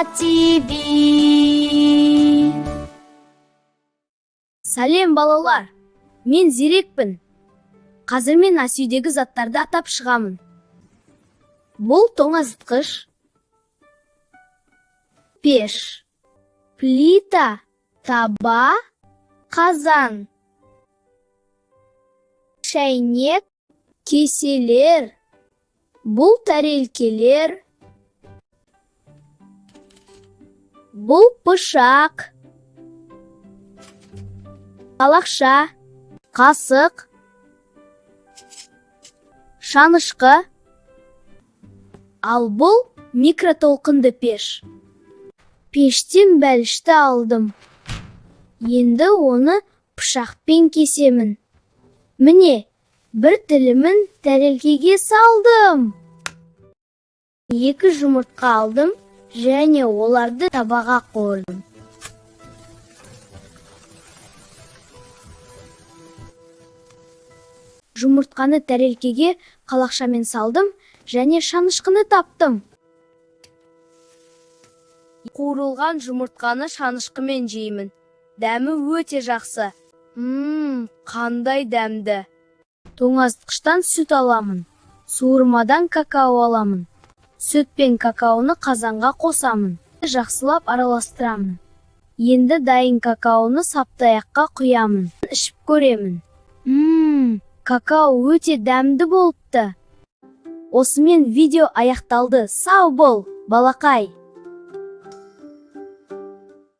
ТВ. Салем балалар, мен Зерекпін. Қазір мен асүйдегі заттарды атап шығамын. Бұл тоңазытқыш, пеш, плита, таба, қазан, шайнек, кеселер. Бұл тәрелкелер. Бұл пышақ, қалақша, қасық, шанышқы. Ал бұл микротолқынды пеш. Пештен бәлішті алдым. Енді оны пышақпен кесемін. Міне, бір тілімін тәрелкеге салдым. 2 жұмыртқа алдым және оларды табаға қойдым. Жұмыртқаны тәрелкеге қалақшамен салдым және шанышқыны таптым. Қуырылған жұмыртқаны шанышқымен жеймін. Дәмі өте жақсы. Қандай дәмді. Тоңазытқыштан сүт аламын. Суырмадан какао аламын. Сүт пен какаоны қазанға қосамын. Жақсылап араластырамын. Енді дайын какаоны саптаяққа құямын. Ішіп көремін. Какао өте дәмді болыпты. Осымен видео аяқталды. Сау бол, балақай!